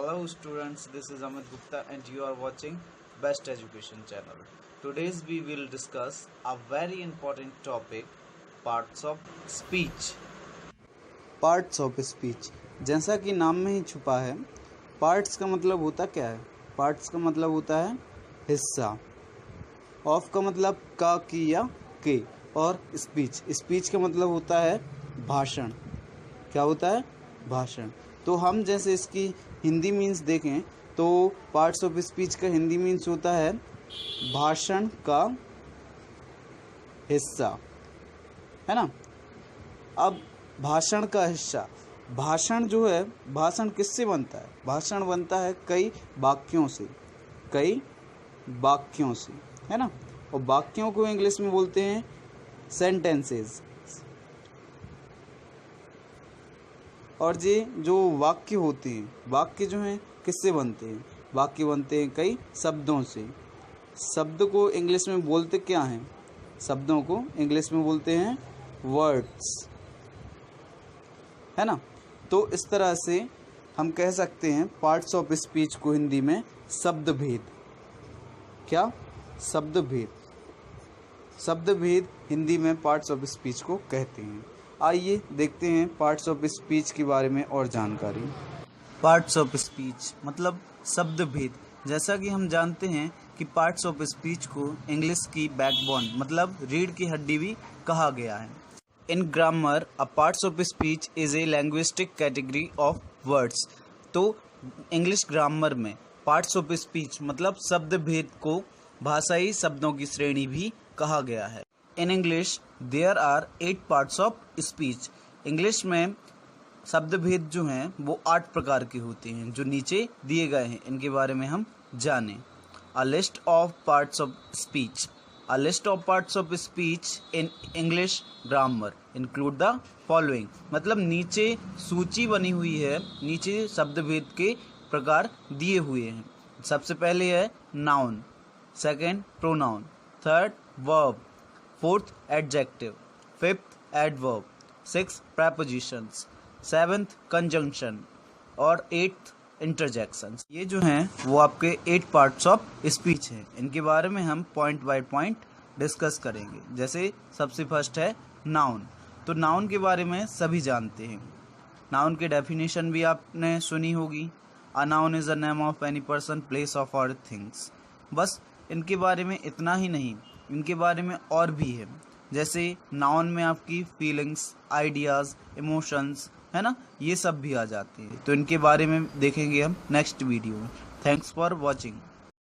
Hello students, this is Amit Gupta and you are watching Best Education channel. Today's we will discuss a very important topic, parts of speech. Parts of speech, जैसा कि नाम में ही छुपा है, parts का मतलब होता क्या है? पार्ट्स का मतलब होता है हिस्सा। ऑफ का मतलब का, की या के, और स्पीच का मतलब होता है भाषण। क्या होता है? भाषण। तो हम जैसे इसकी हिंदी मीन्स देखें तो पार्ट्स ऑफ स्पीच का हिंदी मीन्स होता है भाषण का हिस्सा, है ना। अब भाषण का हिस्सा, भाषण जो है, भाषण किससे बनता है? भाषण बनता है कई वाक्यों से, है ना। और वाक्यों को इंग्लिश में बोलते हैं सेंटेंसेस। और ये जो वाक्य होते हैं, वाक्य जो हैं किससे बनते हैं? वाक्य बनते हैं कई शब्दों से। शब्द को इंग्लिश में बोलते क्या हैं? शब्दों को इंग्लिश में बोलते हैं वर्ड्स, है ना। तो इस तरह से हम कह सकते हैं पार्ट्स ऑफ स्पीच को हिंदी में शब्द भेद। क्या? शब्द भेद। शब्द भेद हिंदी में पार्ट्स ऑफ स्पीच को कहते हैं। आइए देखते हैं पार्ट्स ऑफ स्पीच के बारे में और जानकारी। पार्ट्स ऑफ स्पीच मतलब शब्द भेद। जैसा कि हम जानते हैं कि पार्ट्स ऑफ स्पीच को इंग्लिश की बैकबोन मतलब रीढ़ की हड्डी भी कहा गया है। इन grammar a parts of speech is a linguistic category of words. तो इंग्लिश ग्रामर में पार्ट्स ऑफ स्पीच मतलब शब्द भेद को भाषाई शब्दों की श्रेणी भी कहा गया है। In English there are 8 parts of speech. English में शब्द भेद जो हैं वो 8 प्रकार के होते हैं जो नीचे दिए गए हैं। इनके बारे में हम जानें। A list of parts of speech. A list of parts of speech in English grammar include the following. मतलब नीचे सूची बनी हुई है, नीचे शब्द भेद के प्रकार दिए हुए हैं। सबसे पहले है noun, second pronoun, third verb, fourth adjective, fifth adverb, sixth prepositions, seventh conjunction और एट्थ इंटरजेक्शंस। ये जो हैं वो आपके 8 पार्ट्स ऑफ स्पीच हैं। इनके बारे में हम पॉइंट बाय पॉइंट डिस्कस करेंगे। जैसे सबसे फर्स्ट है नाउन। तो नाउन के बारे में सभी जानते हैं। नाउन की डेफिनेशन भी आपने सुनी होगी। A noun is a name of any person, place of और थिंग्स। बस इनके बारे में इतना ही नहीं, इनके बारे में और भी है। जैसे नाउन में आपकी फीलिंग्स, आइडियाज़, इमोशंस, है ना, ये सब भी आ जाते हैं। तो इनके बारे में देखेंगे हम नेक्स्ट वीडियो में। Thanks for watching.